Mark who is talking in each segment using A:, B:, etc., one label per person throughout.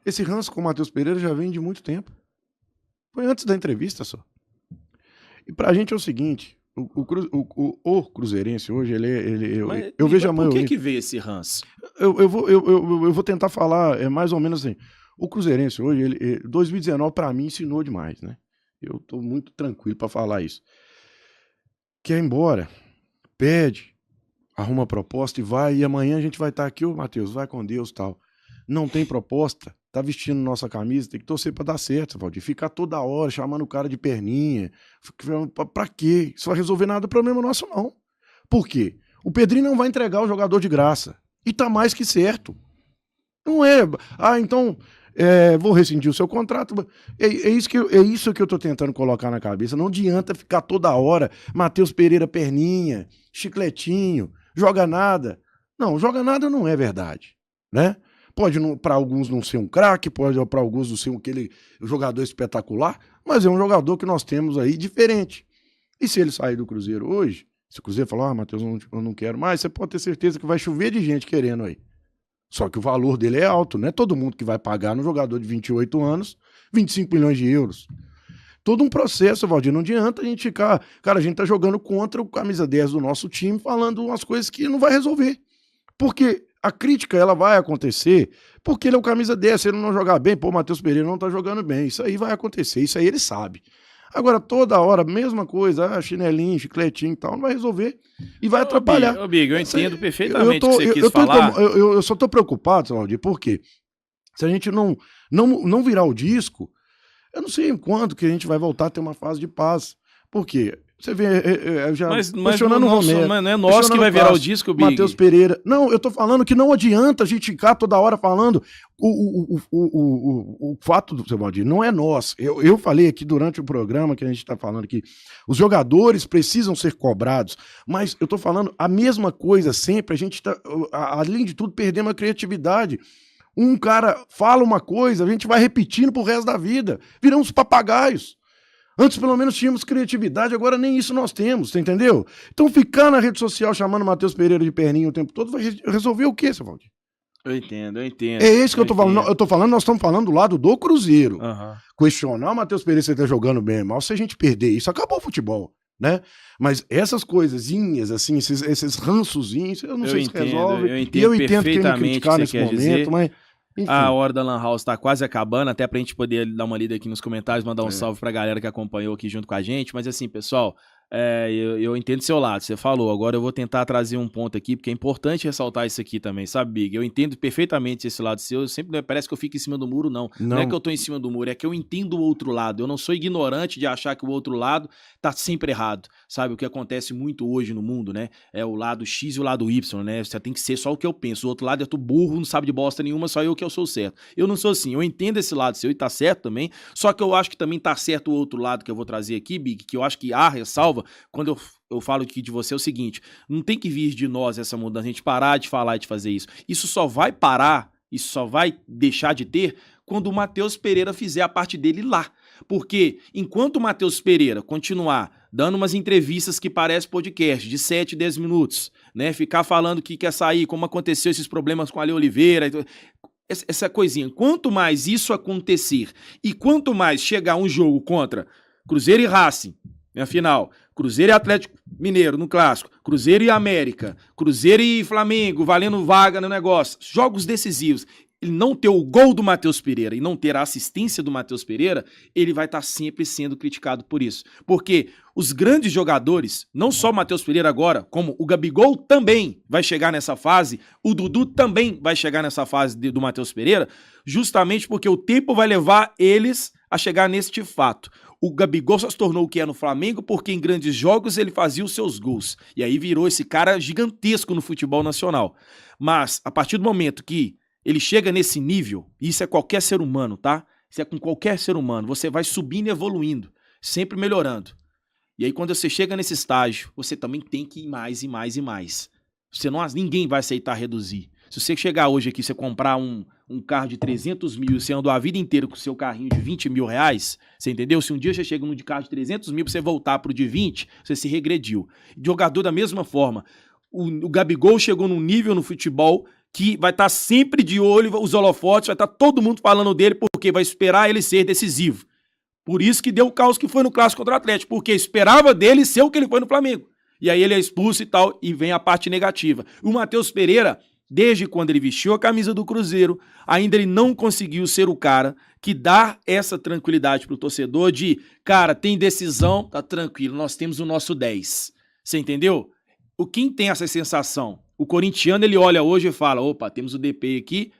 A: Esse ranço com o Matheus Pereira já vem de muito tempo. Foi antes da entrevista só. E pra gente é o seguinte, o cruzeirense hoje, eu vejo a maioria...
B: Por que veio esse ranço?
A: Eu vou tentar falar mais ou menos assim. O cruzeirense hoje, 2019 pra mim ensinou demais, né? Eu tô muito tranquilo pra falar isso. Quer ir embora, pede, arruma proposta e vai, e amanhã a gente vai estar aqui, ô Matheus, vai com Deus e tal. Não tem proposta, tá vestindo nossa camisa, tem que torcer pra dar certo, Valdir. Ficar toda hora chamando o cara de perninha, pra quê? Isso vai resolver nada do problema nosso, não. Por quê? O Pedrinho não vai entregar o jogador de graça. E tá mais que certo. Não é, então, vou rescindir o seu contrato. É isso que eu tô tentando colocar na cabeça. Não adianta ficar toda hora, Matheus Pereira perninha, chicletinho, joga nada. Não, joga nada não é verdade, né? Pode para alguns não ser um craque, pode para alguns não ser aquele jogador espetacular, mas é um jogador que nós temos aí diferente. E se ele sair do Cruzeiro hoje, se o Cruzeiro falar, Matheus, eu não quero mais, você pode ter certeza que vai chover de gente querendo aí. Só que o valor dele é alto, não é todo mundo que vai pagar no jogador de 28 anos 25 milhões de euros. Todo um processo, Valdir, não adianta a gente ficar... Cara, a gente tá jogando contra o camisa 10 do nosso time, falando umas coisas que não vai resolver. Porque a crítica, ela vai acontecer porque ele é o camisa 10, se ele não jogar bem, pô, o Matheus Pereira não tá jogando bem, isso aí vai acontecer, isso aí ele sabe. Agora, toda hora, mesma coisa, chinelinho, chicletinho e tal, não vai resolver e vai atrapalhar.
B: Ô, Big, eu entendo perfeitamente o que você quis falar.
A: Eu só tô preocupado, Valdir, porque se a gente não virar o disco, eu não sei em quanto que a gente vai voltar a ter uma fase de paz. Por quê? Você vê, já questionando o Romero.
B: Mas não é nós que vai virar o disco, Big.
A: Matheus Pereira. Não, eu tô falando que não adianta a gente ficar toda hora falando o fato do seu Valdir, não é nós. Eu falei aqui durante o programa que a gente tá falando aqui, os jogadores precisam ser cobrados, mas eu tô falando a mesma coisa sempre, a gente tá, além de tudo, perdendo a criatividade. Um cara fala uma coisa, a gente vai repetindo pro resto da vida, viramos papagaios. Antes, pelo menos, tínhamos criatividade, agora nem isso nós temos, você entendeu? Então, ficar na rede social chamando o Matheus Pereira de perninho o tempo todo vai resolver o quê, seu Valdir?
B: Eu entendo. É
A: isso que eu tô falando. Eu tô falando, nós estamos falando do lado do Cruzeiro.
B: Uhum.
A: Questionar o Matheus Pereira se ele tá jogando bem ou mal, se a gente perder isso, acabou o futebol, né? Mas essas coisazinhas, assim, esses rançozinhos, eu não sei se resolve.
B: E eu entendo
A: quem me criticar nesse momento, mas...
B: Enfim. A hora da Lan House tá quase acabando, até pra gente poder dar uma lida aqui nos comentários, mandar um salve pra galera que acompanhou aqui junto com a gente. Mas assim, pessoal, eu entendo o seu lado, você falou. Agora eu vou tentar trazer um ponto aqui, porque é importante ressaltar isso aqui também, sabe, Big? Eu entendo perfeitamente esse lado seu. Sempre parece que eu fico em cima do muro, não. Não é que eu tô em cima do muro, é que eu entendo o outro lado. Eu não sou ignorante de achar que o outro lado tá sempre errado, sabe? O que acontece muito hoje no mundo, né? É o lado X e o lado Y, né? Você tem que ser só o que eu penso. O outro lado é tu burro, não sabe de bosta nenhuma, só eu que eu sou certo. Eu não sou assim. Eu entendo esse lado seu e tá certo também, só que eu acho que também tá certo o outro lado que eu vou trazer aqui, Big, que eu acho que há ressalva quando eu falo aqui de você é o seguinte, não tem que vir de nós essa mudança, a gente parar de falar e de fazer isso. Isso só vai parar, isso só vai deixar de ter quando o Matheus Pereira fizer a parte dele lá. Porque enquanto o Matheus Pereira continuar dando umas entrevistas que parecem podcast, de 7, 10 minutos, né, ficar falando que quer sair, como aconteceu esses problemas com a Ale Oliveira, essa coisinha, quanto mais isso acontecer e quanto mais chegar um jogo contra Cruzeiro e Racing, minha final, Cruzeiro e Atlético Mineiro no Clássico, Cruzeiro e América, Cruzeiro e Flamengo valendo vaga no negócio, jogos decisivos, ele não ter o gol do Matheus Pereira e não ter a assistência do Matheus Pereira, ele vai estar sempre sendo criticado por isso. Porque os grandes jogadores, não só o Matheus Pereira agora, como o Gabigol também vai chegar nessa fase, o Dudu também vai chegar nessa fase do Matheus Pereira, justamente porque o tempo vai levar eles a chegar neste fato. O Gabigol só se tornou o que é no Flamengo porque em grandes jogos ele fazia os seus gols. E aí virou esse cara gigantesco no futebol nacional. Mas a partir do momento que ele chega nesse nível, e isso é qualquer ser humano, tá? Isso é com qualquer ser humano, você vai subindo e evoluindo, sempre melhorando. E aí quando você chega nesse estágio, você também tem que ir mais e mais e mais. Ninguém vai aceitar reduzir. Se você chegar hoje aqui, você comprar um carro de 300 mil, você andou a vida inteira com o seu carrinho de 20 mil reais, você entendeu? Se um dia você chega num de carro de 300 mil, pra você voltar pro de 20, você se regrediu. Jogador da mesma forma. O Gabigol chegou num nível no futebol que vai estar sempre de olho, os holofotes, vai estar todo mundo falando dele, porque vai esperar ele ser decisivo. Por isso que deu o caos que foi no clássico contra o Atlético, porque esperava dele ser o que ele foi no Flamengo. E aí ele é expulso e tal, e vem a parte negativa. O Matheus Pereira, desde quando ele vestiu a camisa do Cruzeiro, ainda ele não conseguiu ser o cara que dá essa tranquilidade pro torcedor de, cara, tem decisão, tá tranquilo, nós temos o nosso 10. Você entendeu? Quem tem essa sensação? O corintiano, ele olha hoje e fala, opa, temos o DP aqui,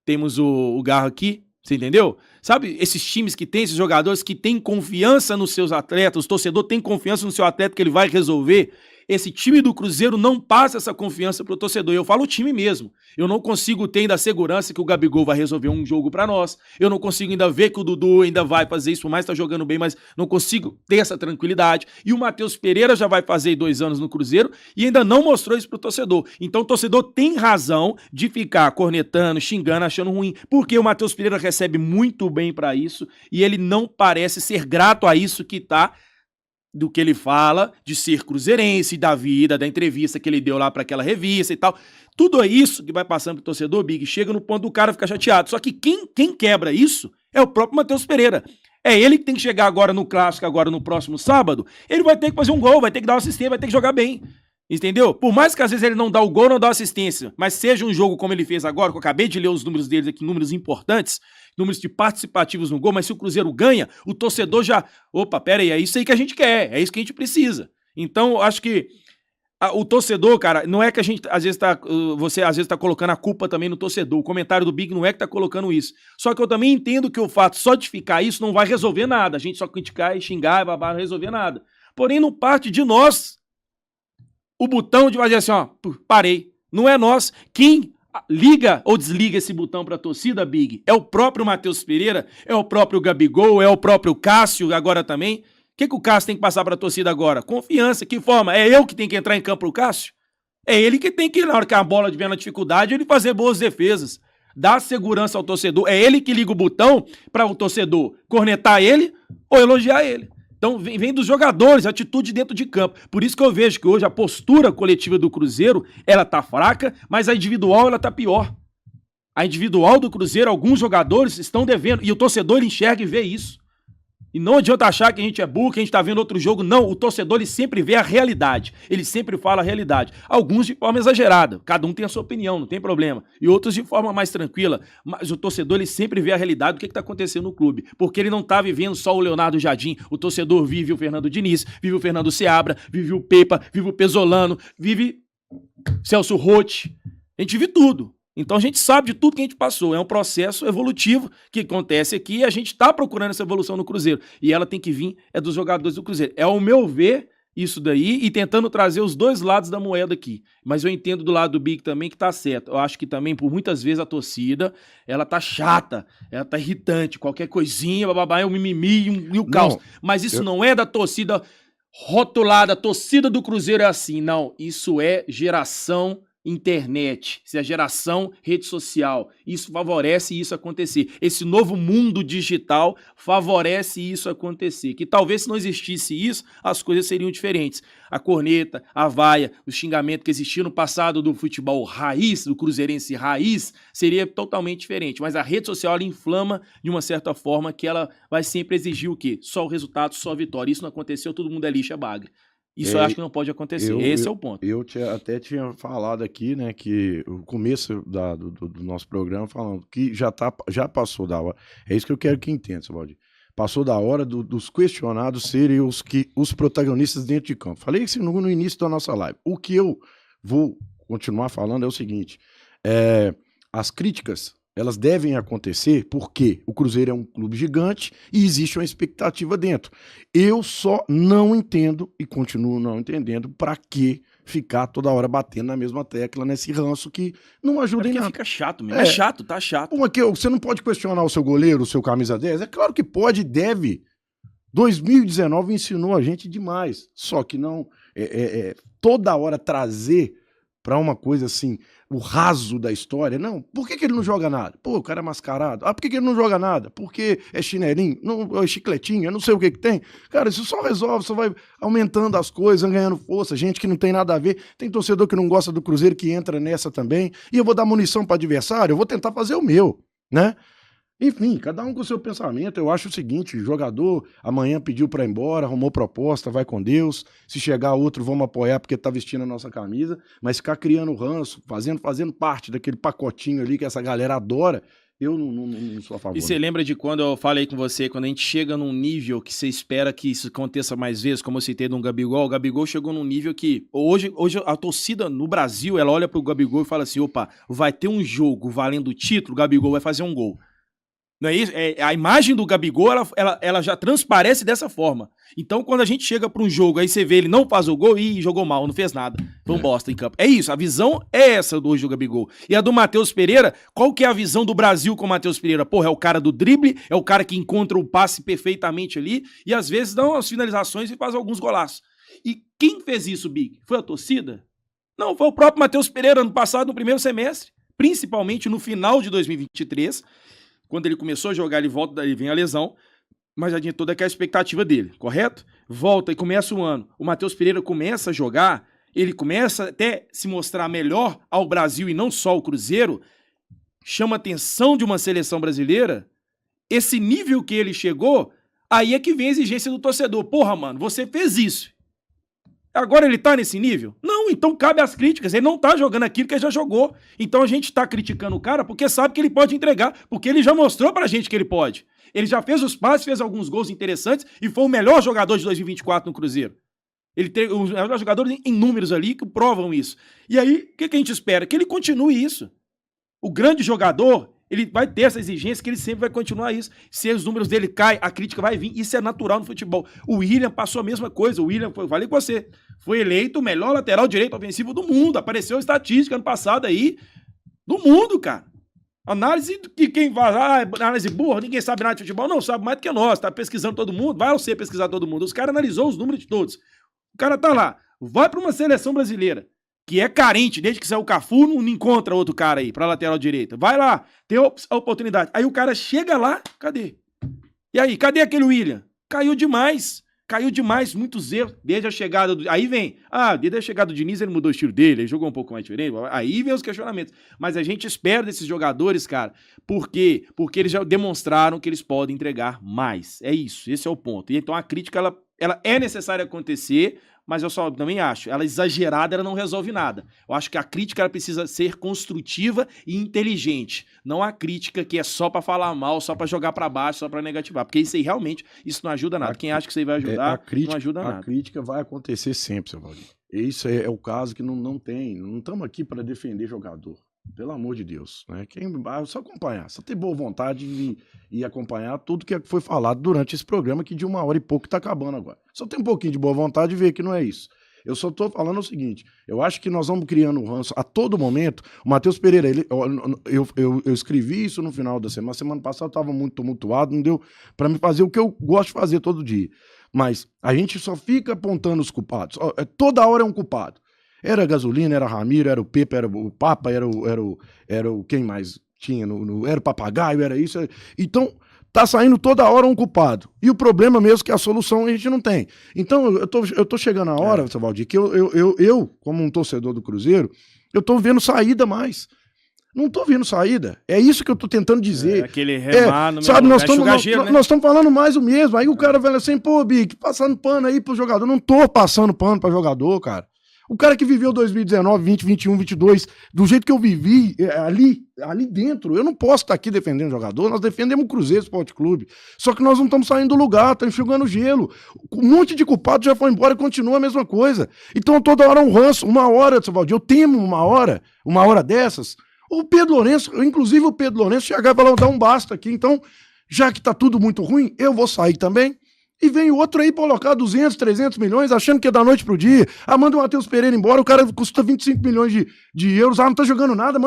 B: temos o Garro aqui, você entendeu? Sabe, esses times que tem, esses jogadores que têm confiança nos seus atletas, o torcedor tem confiança no seu atleta que ele vai resolver. Esse time do Cruzeiro não passa essa confiança pro torcedor. Eu falo o time mesmo. Eu não consigo ter ainda a segurança que o Gabigol vai resolver um jogo pra nós. Eu não consigo ainda ver que o Dudu ainda vai fazer isso, por mais que tá jogando bem, mas não consigo ter essa tranquilidade. E o Matheus Pereira já vai fazer 2 anos no Cruzeiro e ainda não mostrou isso pro torcedor. Então o torcedor tem razão de ficar cornetando, xingando, achando ruim, porque o Matheus Pereira recebe muito bem pra isso e ele não parece ser grato a isso que tá do que ele fala, de ser cruzeirense, da vida, da entrevista que ele deu lá para aquela revista e tal. Tudo é isso que vai passando pro torcedor, Big, chega no ponto do cara ficar chateado. Só que quem quebra isso é o próprio Matheus Pereira. É ele que tem que chegar agora no clássico, agora no próximo sábado, ele vai ter que fazer um gol, vai ter que dar uma assistência, vai ter que jogar bem. Entendeu? Por mais que às vezes ele não dá o gol, não dá assistência, mas seja um jogo como ele fez agora, que eu acabei de ler os números deles aqui, números importantes, números de participativos no gol, mas se o Cruzeiro ganha, o torcedor já... Opa, pera aí, é isso aí que a gente quer, é isso que a gente precisa. Então, eu acho que o torcedor, cara, não é que a gente, às vezes, você às vezes tá colocando a culpa também no torcedor, o comentário do Big não é que tá colocando isso. Só que eu também entendo que o fato só de ficar isso não vai resolver nada, a gente só criticar e xingar e babá, não resolver nada. Porém, não parte de nós o botão de fazer assim, ó, parei. Não é nós. Quem liga ou desliga esse botão pra torcida, Big, é o próprio Matheus Pereira, é o próprio Gabigol, é o próprio Cássio agora também. O que o Cássio tem que passar pra torcida agora? Confiança. Que forma? É eu que tenho que entrar em campo pro Cássio? É ele que tem que, na hora que a bola estiver na dificuldade, ele fazer boas defesas. Dar segurança ao torcedor. É ele que liga o botão para o torcedor cornetar ele ou elogiar ele. Então vem dos jogadores, atitude dentro de campo. Por isso que eu vejo que hoje a postura coletiva do Cruzeiro, ela tá fraca, mas a individual ela tá pior. A individual do Cruzeiro, alguns jogadores estão devendo, e o torcedor ele enxerga e vê isso. E não adianta achar que a gente é burro, que a gente tá vendo outro jogo. Não, o torcedor ele sempre vê a realidade. Ele sempre fala a realidade. Alguns de forma exagerada. Cada um tem a sua opinião, não tem problema. E outros de forma mais tranquila. Mas o torcedor ele sempre vê a realidade do que tá acontecendo no clube. Porque ele não tá vivendo só o Leonardo Jardim. O torcedor vive o Fernando Diniz, vive o Fernando Seabra, vive o Pepa, vive o Pesolano, vive Celso Roth. A gente vive tudo. Então a gente sabe de tudo que a gente passou. É um processo evolutivo que acontece aqui e a gente está procurando essa evolução no Cruzeiro. E ela tem que vir dos jogadores do Cruzeiro. É ao meu ver isso daí e tentando trazer os dois lados da moeda aqui. Mas eu entendo do lado do Big também que tá certo. Eu acho que também, por muitas vezes, a torcida, ela tá chata, ela tá irritante. Qualquer coisinha, bababá, é um mimimi e o caos. Mas isso não é da torcida rotulada. A torcida do Cruzeiro é assim. Não, isso é geração internet, isso é a geração rede social, isso favorece isso acontecer. Esse novo mundo digital favorece isso acontecer, que talvez se não existisse isso, as coisas seriam diferentes. A corneta, a vaia, o xingamento que existia no passado do futebol raiz, do cruzeirense raiz, seria totalmente diferente, mas a rede social ela inflama de uma certa forma que ela vai sempre exigir o quê? Só o resultado, só a vitória. Isso não aconteceu, todo mundo é lixa, bagre. Isso eu acho que não pode acontecer. Esse é o ponto.
A: Eu até tinha falado aqui, né, que o começo do nosso programa falando que já passou da hora. É isso que eu quero que entenda, Valdir. Passou da hora dos questionados serem os protagonistas dentro de campo. Falei isso no início da nossa live. O que eu vou continuar falando é o seguinte. As críticas, elas devem acontecer porque o Cruzeiro é um clube gigante e existe uma expectativa dentro. Eu só não entendo e continuo não entendendo para que ficar toda hora batendo na mesma tecla nesse ranço que não ajuda em nada.
B: Fica chato mesmo. É chato, tá chato.
A: Você não pode questionar o seu goleiro, o seu camisa 10? É claro que pode e deve. 2019 ensinou a gente demais. Só que não toda hora trazer pra uma coisa assim, o raso da história. Não, por que ele não joga nada? Pô, o cara é mascarado. Ah, por que ele não joga nada? Porque é chinelinho, não, é chicletinho, eu não sei o que tem. Cara, isso só resolve, só vai aumentando as coisas, ganhando força, gente que não tem nada a ver. Tem torcedor que não gosta do Cruzeiro que entra nessa também. E eu vou dar munição para adversário, eu vou tentar fazer o meu, né? Enfim, cada um com o seu pensamento. Eu acho o seguinte, jogador amanhã pediu para ir embora, arrumou proposta, vai com Deus. Se chegar outro, vamos apoiar porque tá vestindo a nossa camisa. Mas ficar criando ranço, fazendo parte daquele pacotinho ali que essa galera adora, eu não sou a favor.
B: E você lembra de quando eu falei com você, quando a gente chega num nível que você espera que isso aconteça mais vezes, como eu citei no Gabigol, o Gabigol chegou num nível que hoje a torcida no Brasil, ela olha pro Gabigol e fala assim, opa, vai ter um jogo valendo o título, o Gabigol vai fazer um gol. Não é isso? A imagem do Gabigol, ela já transparece dessa forma. Então, quando a gente chega para um jogo, aí você vê ele não faz o gol e jogou mal, não fez nada. Foi um bosta em campo. É isso, a visão é essa hoje do Gabigol. E a do Matheus Pereira, qual que é a visão do Brasil com o Matheus Pereira? Porra, é o cara do drible, é o cara que encontra o passe perfeitamente ali e às vezes dá umas finalizações e faz alguns golaços. E quem fez isso, Big? Foi a torcida? Não, foi o próprio Matheus Pereira ano passado, no primeiro semestre. Principalmente no final de 2023. Quando ele começou a jogar, ele volta, daí vem a lesão, mas já tinha toda aquela expectativa dele, correto? Volta e começa o ano. O Matheus Pereira começa a jogar, ele começa até se mostrar melhor ao Brasil e não só ao Cruzeiro, chama a atenção de uma seleção brasileira, esse nível que ele chegou, aí é que vem a exigência do torcedor. Porra, mano, você fez isso. Agora ele tá nesse nível? Não, então cabe as críticas. Ele não tá jogando aquilo que ele já jogou. Então a gente tá criticando o cara porque sabe que ele pode entregar, porque ele já mostrou pra gente que ele pode. Ele já fez os passes, fez alguns gols interessantes e foi o melhor jogador de 2024 no Cruzeiro. Ele tem os melhores jogadores em números ali que provam isso. E aí, o que a gente espera? Que ele continue isso. O grande jogador, ele vai ter essa exigência que ele sempre vai continuar isso. Se os números dele caem, a crítica vai vir. Isso é natural no futebol. O William passou a mesma coisa. O William, falei com você, foi eleito o melhor lateral direito ofensivo do mundo. Apareceu estatística ano passado aí do mundo, cara. Análise que quem vai, análise burra, ninguém sabe nada de futebol. Não, sabe mais do que nós. Tá pesquisando todo mundo. Vai você pesquisar todo mundo. Os caras analisou os números de todos. O cara tá lá. Vai pra uma seleção brasileira que é carente, desde que saiu o Cafu, não encontra outro cara aí pra lateral direita. Vai lá, tem a oportunidade. Aí o cara chega lá, cadê? E aí, cadê aquele William? Caiu demais, muitos erros, desde a chegada do... Aí vem, desde a chegada do Diniz ele mudou o estilo dele, ele jogou um pouco mais diferente, aí vem os questionamentos. Mas a gente espera desses jogadores, cara, por quê? Porque eles já demonstraram que eles podem entregar mais. É isso, esse é o ponto. E então a crítica, ela é necessária acontecer, mas eu só também acho, ela exagerada, ela não resolve nada. Eu acho que a crítica ela precisa ser construtiva e inteligente, não a crítica que é só pra falar mal, só pra jogar pra baixo, só pra negativar, porque isso aí realmente, isso não ajuda nada. Quem acha que isso aí vai ajudar, não ajuda nada.
A: A crítica vai acontecer sempre, seu Valdir. Isso é o caso que não estamos aqui para defender jogador. Pelo amor de Deus, né? Só acompanhar, só ter boa vontade e acompanhar tudo que foi falado durante esse programa, que de 1 hora e pouco está acabando agora. Só tem um pouquinho de boa vontade e ver que não é isso. Eu só tô falando o seguinte, eu acho que nós vamos criando um ranço a todo momento. O Matheus Pereira, eu escrevi isso no final da semana passada eu estava muito tumultuado, não deu para me fazer o que eu gosto de fazer todo dia. Mas a gente só fica apontando os culpados, toda hora é um culpado. Era a Gasolina, era a Ramiro, era o Pepe, era o Papa, era o quem mais tinha, era o Papagaio, era isso. Então, tá saindo toda hora um culpado. E o problema mesmo é que a solução a gente não tem. Então, eu tô chegando a hora, seu Valdir, que eu, como um torcedor do Cruzeiro, eu tô vendo saída mais. Não tô vendo saída. É isso que eu tô tentando dizer.
B: Aquele remar no
A: sabe, nós estamos falando mais o mesmo. Aí o cara vai assim, pô, Big, passando pano aí pro jogador. Não tô passando pano pra jogador, cara. O cara que viveu 2019, 20, 21, 22, do jeito que eu vivi, ali dentro, eu não posso estar aqui defendendo o jogador, nós defendemos o Cruzeiro Esporte Clube. Só que nós não estamos saindo do lugar, estamos enxugando gelo. Um monte de culpado já foi embora e continua a mesma coisa. Então toda hora um ranço, 1 hora, seu Valdir, eu temo 1 hora dessas. O Pedro Lourenço, inclusive o Pedro Lourenço, chegar e falar, dar um basta aqui, então, já que tá tudo muito ruim, eu vou sair também. E vem o outro aí colocar 200, 300 milhões, achando que é da noite pro dia. Manda o Matheus Pereira embora, o cara custa 25 milhões de euros. Não tá jogando nada,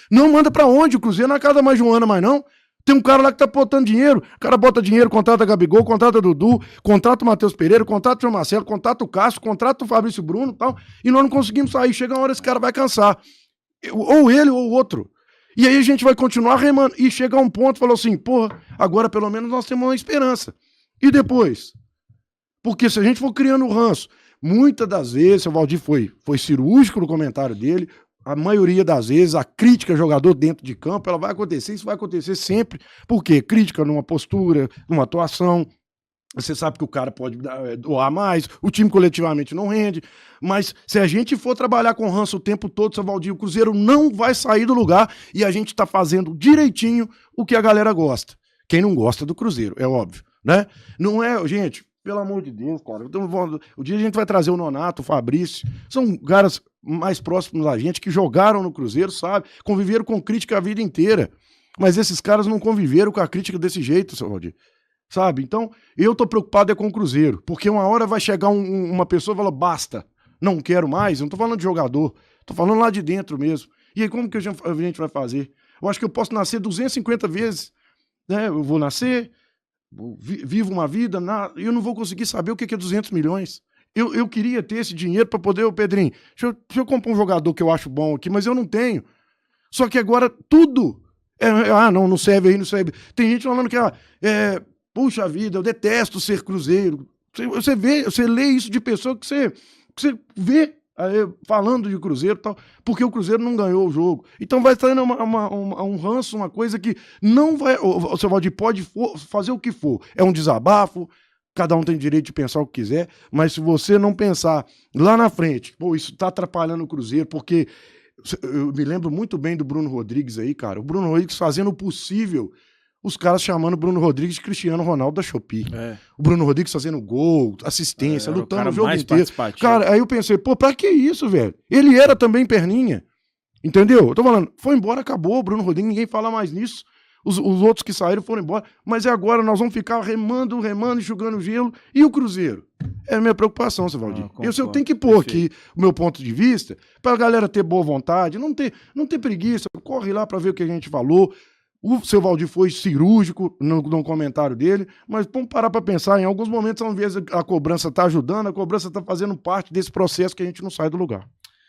A: não manda pra onde? O Cruzeiro não acaba mais de 1 ano mais não. Tem um cara lá que tá botando dinheiro, o cara bota dinheiro, contrata Gabigol, contrata Dudu, contrata o Matheus Pereira, contrata o João Marcelo, contrata o Cássio, contrata o Fabrício Bruno e tal, e nós não conseguimos sair. Chega uma hora esse cara vai cansar. Ou ele ou o outro. E aí a gente vai continuar remando. E chega a um ponto, falou assim, porra, agora pelo menos nós temos uma esperança. E depois? Porque se a gente for criando ranço, muitas das vezes, o Valdir foi cirúrgico no comentário dele, a maioria das vezes, a crítica a jogador dentro de campo, ela vai acontecer, isso vai acontecer sempre. Por quê? Crítica numa postura, numa atuação. Você sabe que o cara pode doar mais, o time coletivamente não rende. Mas se a gente for trabalhar com ranço o tempo todo, seu Valdir, o Cruzeiro não vai sair do lugar e a gente tá fazendo direitinho o que a galera gosta. Quem não gosta do Cruzeiro, é óbvio, né? Não é, gente, pelo amor de Deus, cara. O dia a gente vai trazer o Nonato, o Fabrício, são caras mais próximos da gente, que jogaram no Cruzeiro, sabe? Conviveram com crítica a vida inteira. Mas esses caras não conviveram com a crítica desse jeito, seu Valdir. Sabe? Então, eu tô preocupado é com o Cruzeiro. Porque uma hora vai chegar uma pessoa e falar, basta, não quero mais. Eu não tô falando de jogador, tô falando lá de dentro mesmo. E aí, como que a gente vai fazer? Eu acho que eu posso nascer 250 vezes, né? Eu vou nascer, vivo uma vida, e eu não vou conseguir saber o que é 200 milhões. Eu queria ter esse dinheiro para poder, Pedrinho, deixa eu comprar um jogador que eu acho bom aqui, mas eu não tenho. Só que agora tudo não serve aí, não serve. Tem gente falando que, puxa vida, eu detesto ser Cruzeiro. Você lê isso de pessoa que você vê falando de Cruzeiro e tal, porque o Cruzeiro não ganhou o jogo. Então vai saindo um ranço, uma coisa que não vai... O seu Valdir pode fazer o que for. É um desabafo, cada um tem direito de pensar o que quiser, mas se você não pensar lá na frente, pô, isso tá atrapalhando o Cruzeiro, porque eu me lembro muito bem do Bruno Rodrigues aí, cara. O Bruno Rodrigues fazendo o possível, os caras chamando o Bruno Rodrigues de Cristiano Ronaldo da Shopee. O Bruno Rodrigues fazendo gol, assistência, lutando o jogo inteiro. Cara, aí eu pensei, pô, pra que isso, velho? Ele era também perninha, entendeu? Eu tô falando, foi embora, acabou, o Bruno Rodrigues, ninguém fala mais nisso. Os outros que saíram foram embora, mas agora nós vamos ficar remando, enxugando gelo. E o Cruzeiro? É a minha preocupação, seu Valdir. Eu tenho que pôr aqui o meu ponto de vista pra galera ter boa vontade, não ter preguiça, corre lá pra ver o que a gente falou. O seu Valdir foi cirúrgico no comentário dele, mas vamos parar pra pensar, em alguns momentos, às vezes, a cobrança tá ajudando, a cobrança tá fazendo parte desse processo que a gente não sai do lugar.